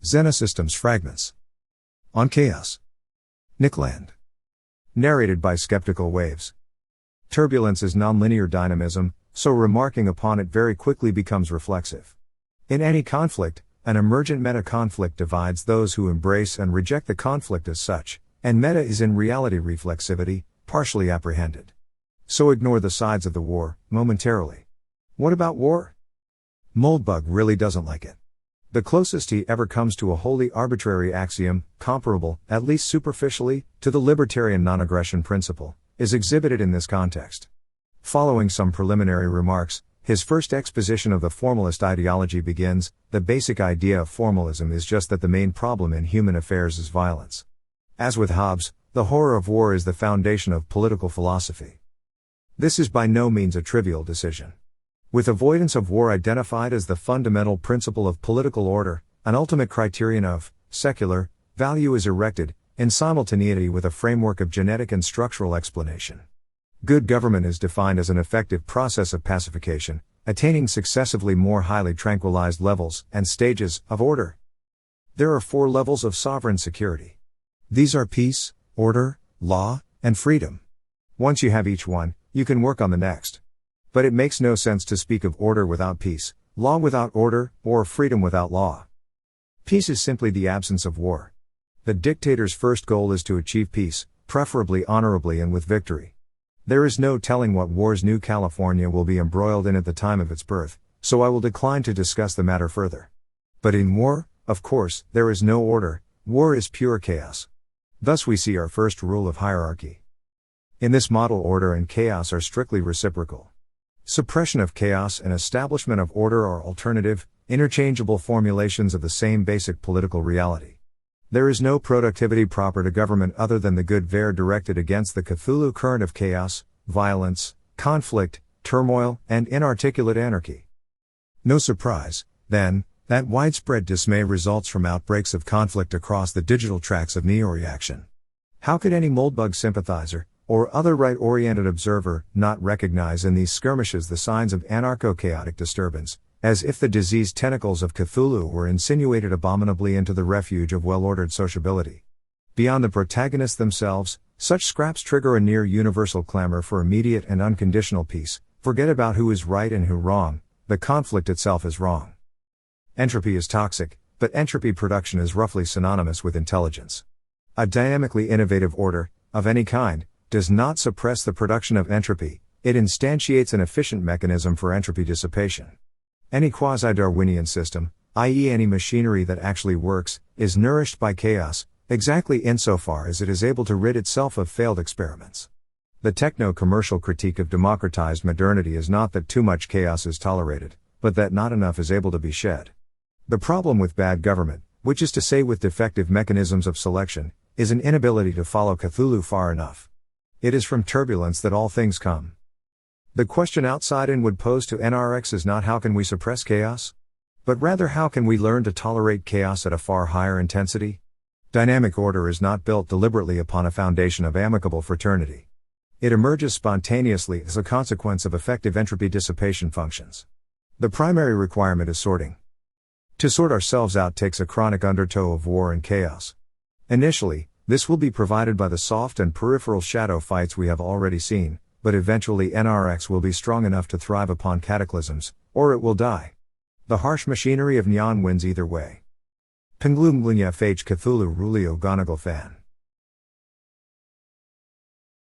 Xenosystems Fragments. On Chaos. Nickland. Narrated by Skeptical Waves. Turbulence is nonlinear dynamism, so remarking upon it very quickly becomes reflexive. In any conflict, an emergent meta-conflict divides those who embrace and reject the conflict as such, and meta is in reality reflexivity, partially apprehended. So ignore the sides of the war, momentarily. What about war? Moldbug really doesn't like it. The closest he ever comes to a wholly arbitrary axiom, comparable, at least superficially, to the libertarian non-aggression principle, is exhibited in this context. Following some preliminary remarks, his first exposition of the formalist ideology begins. The basic idea of formalism is just that the main problem in human affairs is violence. As with Hobbes, the horror of war is the foundation of political philosophy. This is by no means a trivial decision. With avoidance of war identified as the fundamental principle of political order, an ultimate criterion of secular value is erected, in simultaneity with a framework of genetic and structural explanation. Good government is defined as an effective process of pacification, attaining successively more highly tranquilized levels and stages of order. There are 4 levels of sovereign security. These are peace, order, law, and freedom. Once you have each one, you can work on the next. But it makes no sense to speak of order without peace, law without order, or freedom without law. Peace is simply the absence of war. The dictator's first goal is to achieve peace, preferably honorably and with victory. There is no telling what wars New California will be embroiled in at the time of its birth, so I will decline to discuss the matter further. But in war, of course, there is no order. War is pure chaos. Thus we see our first rule of hierarchy. In this model, order and chaos are strictly reciprocal. Suppression of chaos and establishment of order are alternative, interchangeable formulations of the same basic political reality. There is no productivity proper to government other than the good ver directed against the Cthulhu current of chaos, violence, conflict, turmoil, and inarticulate anarchy. No surprise, then, that widespread dismay results from outbreaks of conflict across the digital tracks of neo-reaction. How could any Moldbug sympathizer, or other right-oriented observer, not recognize in these skirmishes the signs of anarcho-chaotic disturbance, as if the diseased tentacles of Cthulhu were insinuated abominably into the refuge of well-ordered sociability? Beyond the protagonists themselves, such scraps trigger a near-universal clamor for immediate and unconditional peace. Forget about who is right and who wrong, the conflict itself is wrong. Entropy is toxic, but entropy production is roughly synonymous with intelligence. A dynamically innovative order, of any kind, does not suppress the production of entropy, it instantiates an efficient mechanism for entropy dissipation. Any quasi-Darwinian system, i.e. any machinery that actually works, is nourished by chaos, exactly insofar as it is able to rid itself of failed experiments. The techno-commercial critique of democratized modernity is not that too much chaos is tolerated, but that not enough is able to be shed. The problem with bad government, which is to say with defective mechanisms of selection, is an inability to follow Cthulhu far enough. It is from turbulence that all things come. The question outside in would pose to NRX is not how can we suppress chaos? But rather how can we learn to tolerate chaos at a far higher intensity? Dynamic order is not built deliberately upon a foundation of amicable fraternity. It emerges spontaneously as a consequence of effective entropy dissipation functions. The primary requirement is sorting. To sort ourselves out takes a chronic undertow of war and chaos. Initially, this will be provided by the soft and peripheral shadow fights we have already seen, but eventually NRX will be strong enough to thrive upon cataclysms, or it will die. The harsh machinery of Nyan wins either way. Penglumglunya fh Cthulhu Rulio Gonagal Fan.